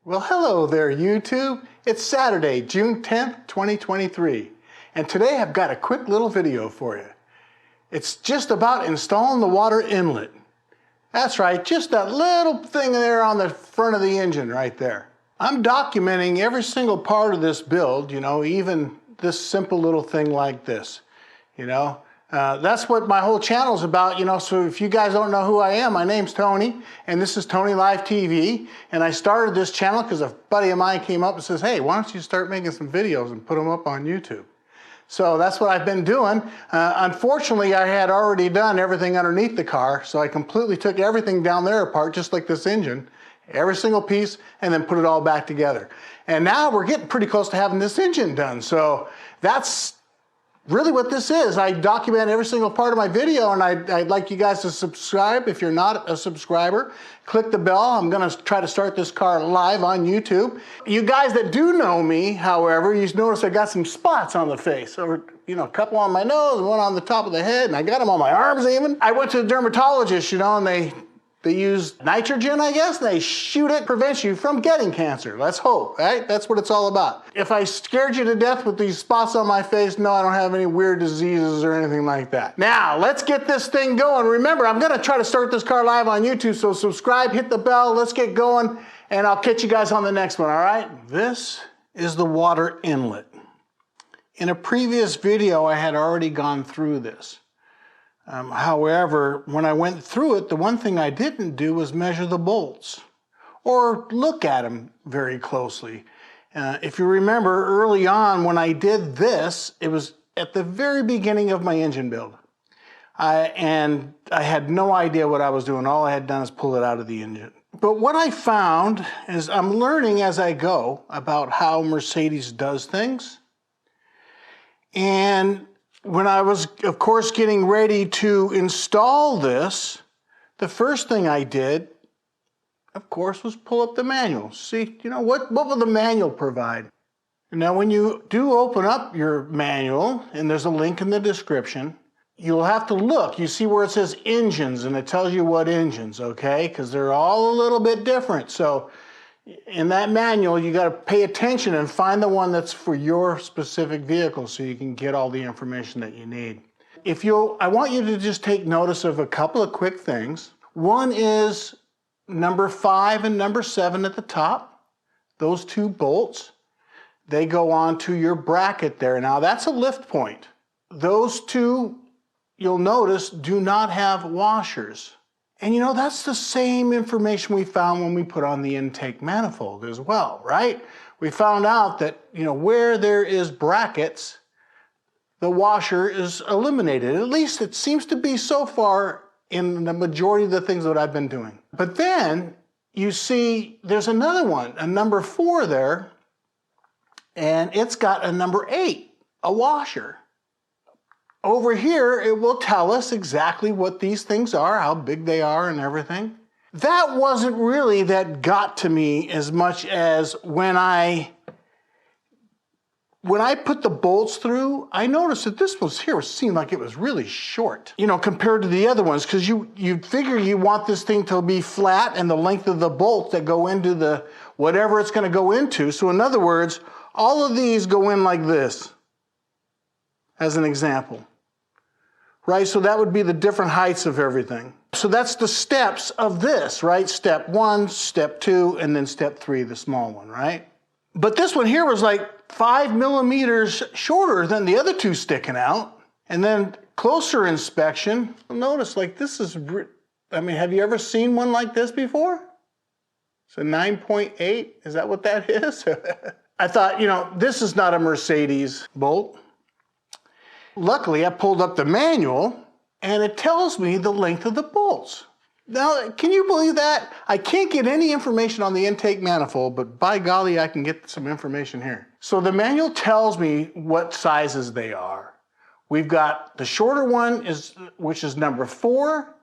Well, hello there, YouTube. It's Saturday, June 10th, 2023. And today I've got a quick little video for you. It's just about installing the water inlet. That's right, just that little thing there on the front of the engine right there. I'm documenting every single part of this build, even this simple little thing like this, That's what my whole channel is about, so if you guys don't know who I am, my name's Tony, and this is Tony Live TV, and I started this channel because a buddy of mine came up and says, hey, why don't you start making some videos and put them up on YouTube? So that's what I've been doing. Unfortunately, I had already done everything underneath the car, so I completely took everything down there apart, just like this engine, every single piece, and then put it all back together. And now we're getting pretty close to having this engine done, so that's really what this is. I document every single part of my video, and I'd like you guys to subscribe. If you're not a subscriber, click the bell. I'm gonna try to start this car live on YouTube. You guys that do know me, however, you notice I got some spots on the face, or a couple on my nose and one on the top of the head, and I got them on my arms even. I went to the dermatologist, and they use nitrogen, I guess. They shoot it, prevents you from getting cancer. Let's hope, right? That's what it's all about. If I scared you to death with these spots on my face, no, I don't have any weird diseases or anything like that. Now, let's get this thing going. Remember, I'm gonna try to start this car live on YouTube, so subscribe, hit the bell, let's get going, and I'll catch you guys on the next one, all right? This is the water inlet. In a previous video, I had already gone through this. However, when I went through it, the one thing I didn't do was measure the bolts or look at them very closely. If you remember early on when I did this, it was at the very beginning of my engine build. And I had no idea what I was doing. All I had done is pull it out of the engine. But what I found is I'm learning as I go about how Mercedes does things. And when I was, of course, getting ready to install this, the first thing I did, of course, was pull up the manual. See, what will the manual provide? Now, when you do open up your manual, and there's a link in the description, you'll have to look. You see where it says engines, and it tells you what engines, okay? Because they're all a little bit different. So in that manual, you got to pay attention and find the one that's for your specific vehicle so you can get all the information that you need. I want you to just take notice of a couple of quick things. One is number 5 and number 7 at the top. Those two bolts, they go on to your bracket there. Now that's a lift point. Those two, you'll notice, do not have washers. And that's the same information we found when we put on the intake manifold as well, right? We found out that, where there is brackets, the washer is eliminated. At least it seems to be so far in the majority of the things that I've been doing. But then you see there's another one, a number 4 there, and it's got a number 8, a washer. Over here, it will tell us exactly what these things are, how big they are and everything. That wasn't really that got to me as much as when I put the bolts through, I noticed that this was here seemed like it was really short, compared to the other ones, because you figure you want this thing to be flat and the length of the bolts that go into the whatever it's going to go into. So in other words, all of these go in like this, as an example. Right, so that would be the different heights of everything. So that's the steps of this, right? Step 1, step 2, and then step 3, the small one, right? But this one here was like 5 millimeters shorter than the other two sticking out. And then closer inspection, you'll notice like this is, have you ever seen one like this before? It's a 9.8, is that what that is? I thought, this is not a Mercedes bolt. Luckily, I pulled up the manual, and it tells me the length of the bolts. Now, can you believe that? I can't get any information on the intake manifold, but by golly, I can get some information here. So the manual tells me what sizes they are. We've got the shorter one, which is number 4.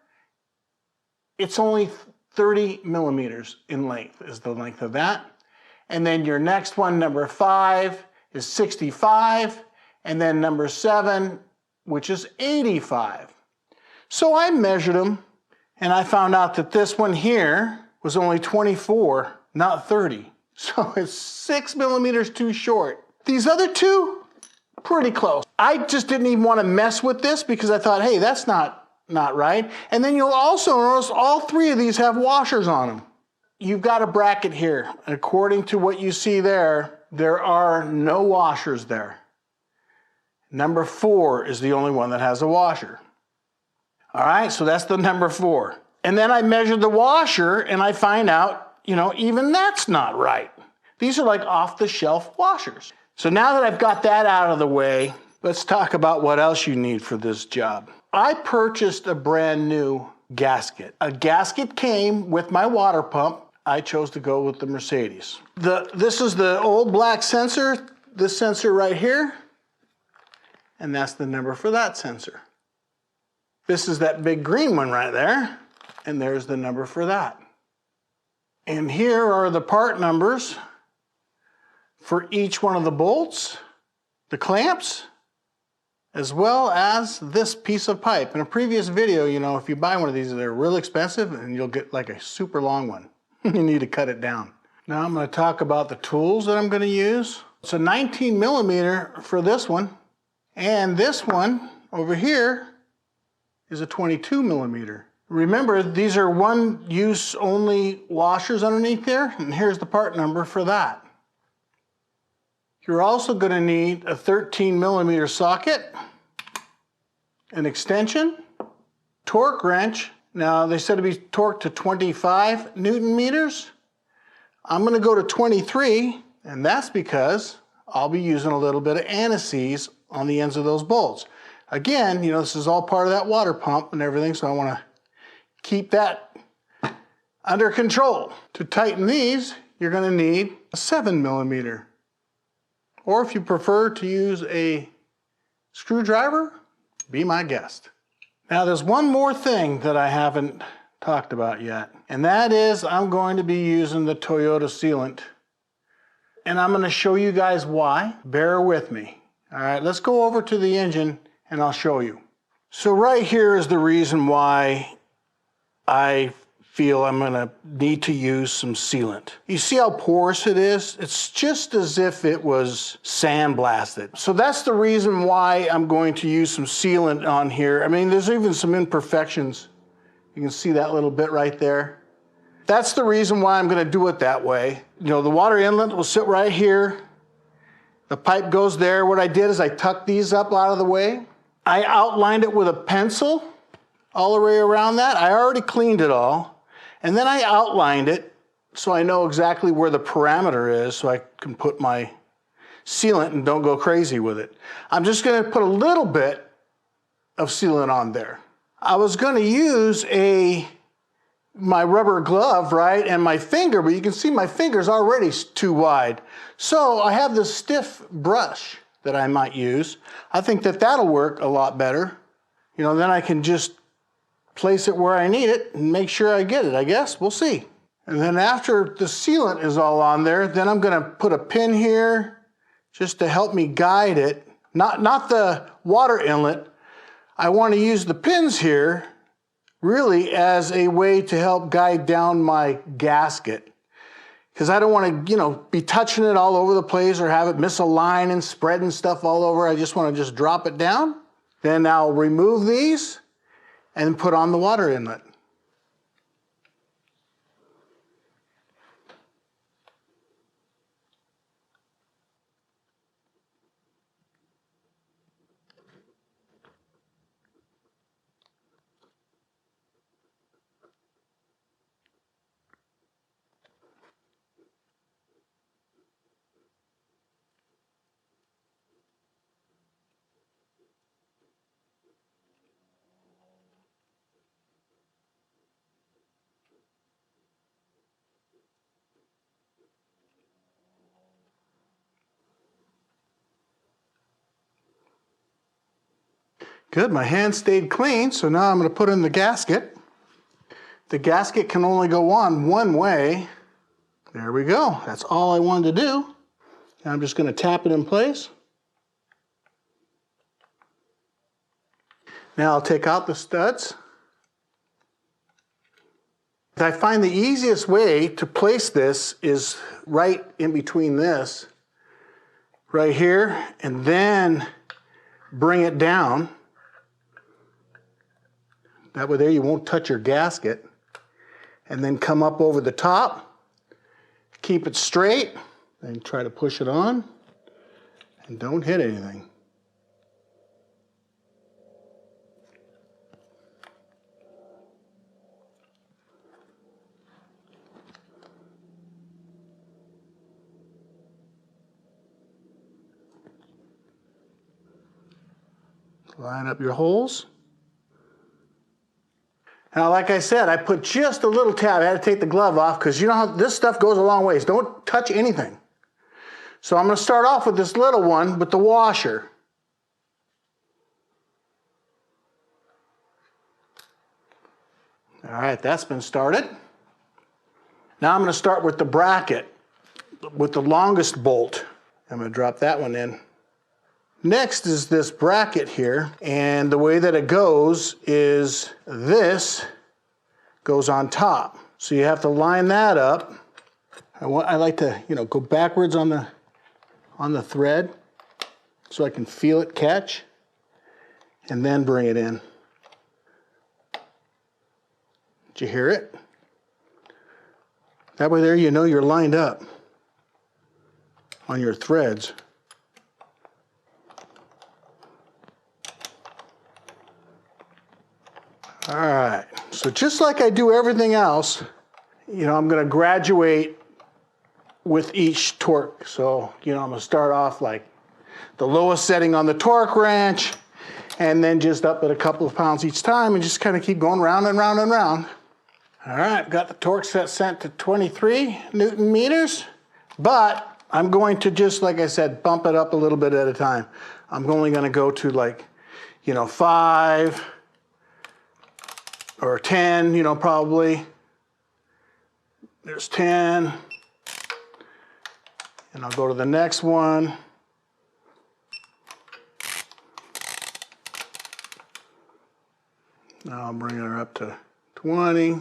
It's only 30 millimeters in length, is the length of that. And then your next one, number 5, is 65. And then number 7, which is 85. So I measured them, and I found out that this one here was only 24, not 30. So it's 6 millimeters too short. These other two, pretty close. I just didn't even want to mess with this because I thought, hey, that's not right. And then you'll also notice all three of these have washers on them. You've got a bracket here. According to what you see there, there are no washers there. Number 4 is the only one that has a washer. All right, so that's the number 4. And then I measured the washer and I find out, even that's not right. These are like off-the-shelf washers. So now that I've got that out of the way, let's talk about what else you need for this job. I purchased a brand new gasket. A gasket came with my water pump. I chose to go with the Mercedes. This is the old black sensor, this sensor right here, and that's the number for that sensor. This is that big green one right there, and there's the number for that. And here are the part numbers for each one of the bolts, the clamps, as well as this piece of pipe. In a previous video, if you buy one of these, they're real expensive and you'll get like a super long one. You need to cut it down. Now I'm going to talk about the tools that I'm going to use. It's a 19 millimeter for this one, and this one over here is a 22 millimeter. Remember, these are one use only washers underneath there, and here's the part number for that. You're also going to need a 13 millimeter socket, an extension, torque wrench. Now they said to be torqued to 25 Newton meters. I'm going to go to 23, and that's because I'll be using a little bit of anti-seize on the ends of those bolts. Again, this is all part of that water pump and everything, so I want to keep that under control. To tighten these, you're going to need a 7 millimeter. Or if you prefer to use a screwdriver, be my guest. Now there's one more thing that I haven't talked about yet, and that is I'm going to be using the Toyota sealant. And I'm going to show you guys why. Bear with me. All right, let's go over to the engine and I'll show you. So right here is the reason why I feel I'm going to need to use some sealant. You see how porous it is? It's just as if it was sandblasted. So that's the reason why I'm going to use some sealant on here. I mean, there's even some imperfections. You can see that little bit right there. That's the reason why I'm going to do it that way. The water inlet will sit right here. The pipe goes there. What I did is I tucked these up out of the way. I outlined it with a pencil all the way around that. I already cleaned it all. And then I outlined it so I know exactly where the parameter is so I can put my sealant and don't go crazy with it. I'm just going to put a little bit of sealant on there. I was going to use my rubber glove, right, and my finger, but you can see my finger's already too wide. So I have this stiff brush that I might use. I think that'll work a lot better. Then I can just place it where I need it and make sure I get it, I guess. We'll see. And then after the sealant is all on there, then I'm going to put a pin here just to help me guide it. Not the water inlet. I want to use the pins here really as a way to help guide down my gasket. Because I don't want to, be touching it all over the place or have it misalign and spreading stuff all over. I just want to just drop it down. Then I'll remove these and put on the water inlet. Good, my hand stayed clean, so now I'm going to put in the gasket. The gasket can only go on one way. There we go. That's all I wanted to do. Now I'm just going to tap it in place. Now I'll take out the studs. I find the easiest way to place this is right in between this, right here, and then bring it down. That way there you won't touch your gasket. And then come up over the top, keep it straight, and try to push it on, and don't hit anything. Line up your holes. Now, like I said, I put just a little tab. I had to take the glove off because you know how this stuff goes a long ways. Don't touch anything. So I'm going to start off with this little one with the washer. All right, that's been started. Now I'm going to start with the bracket with the longest bolt. I'm going to drop that one in. Next is this bracket here, and the way that it goes is this goes on top. So you have to line that up. I like to, go backwards on the thread so I can feel it catch, and then bring it in. Did you hear it? That way there you know you're lined up on your threads. All right, so just like I do everything else, I'm going to graduate with each torque. So, I'm going to start off like the lowest setting on the torque wrench, and then just up at a couple of pounds each time, and just kind of keep going round and round and round. All right, got the torque set to 23 Newton meters, but I'm going to just, like I said, bump it up a little bit at a time. I'm only going to go to 5 or 10, probably. There's 10. And I'll go to the next one. Now I'll bring her up to 20.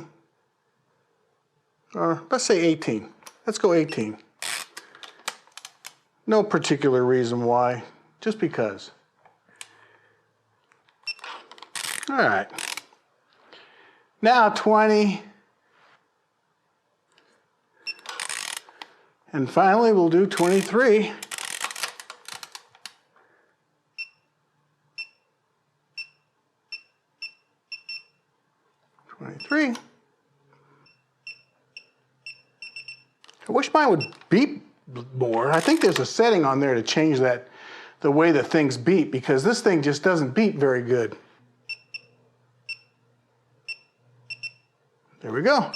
Or let's say 18. Let's go 18. No particular reason why, just because. All right. Now 20. And finally, we'll do 23. I wish mine would beep more. I think there's a setting on there to change that, the way that things beep, because this thing just doesn't beep very good. There we go.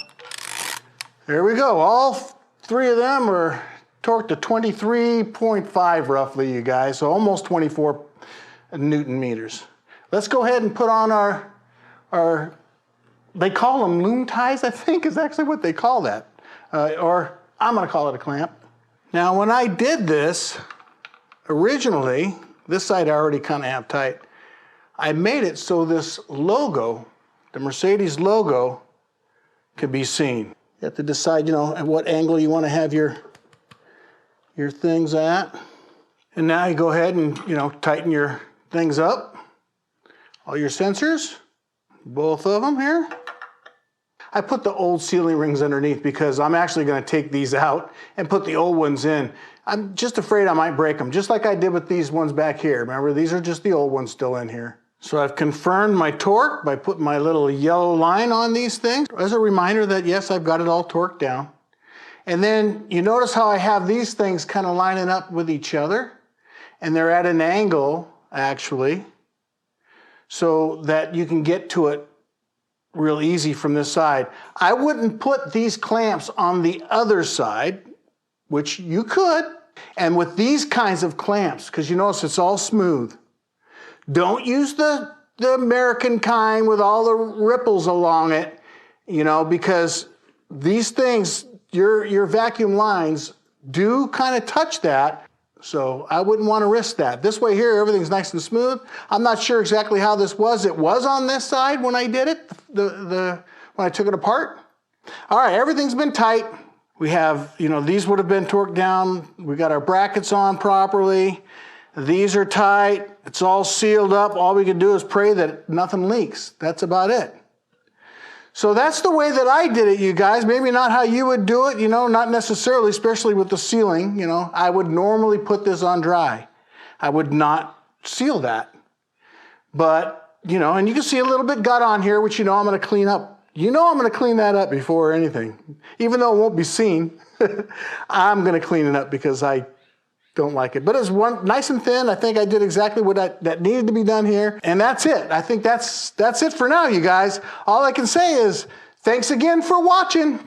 There we go. All three of them are torqued to 23.5 roughly, you guys, so almost 24 Newton meters. Let's go ahead and put on our they call them loom ties, I think, is actually what they call that. Or I'm going to call it a clamp. Now, when I did this, originally, this side I already kind of have tight. I made it so this logo, the Mercedes logo, could be seen. You have to decide, at what angle you want to have your things at. And now you go ahead and, tighten your things up. All your sensors, both of them here. I put the old sealing rings underneath because I'm actually going to take these out and put the old ones in. I'm just afraid I might break them, just like I did with these ones back here. Remember, these are just the old ones still in here. So I've confirmed my torque by putting my little yellow line on these things as a reminder that yes, I've got it all torqued down. And then you notice how I have these things kind of lining up with each other, and they're at an angle actually, so that you can get to it real easy from this side. I wouldn't put these clamps on the other side, which you could, and with these kinds of clamps, because you notice it's all smooth. Don't use the American kind with all the ripples along it, because these things, your vacuum lines do kind of touch that. So I wouldn't want to risk that. This way here, everything's nice and smooth. I'm not sure exactly how this was. It was on this side when I did it, when I took it apart. All right, everything's been tight. We have, these would have been torqued down. We got our brackets on properly. These are tight. It's all sealed up. All we can do is pray that nothing leaks. That's about it. So that's the way that I did it, you guys. Maybe not how you would do it, not necessarily, especially with the sealing. I would normally put this on dry. I would not seal that. But, and you can see a little bit gut on here, which I'm going to clean up. I'm going to clean that up before anything. Even though it won't be seen, I'm going to clean it up because I don't like it. But it's nice and thin. I think I did exactly what that needed to be done here. And that's it. I think that's it for now, you guys. All I can say is thanks again for watching.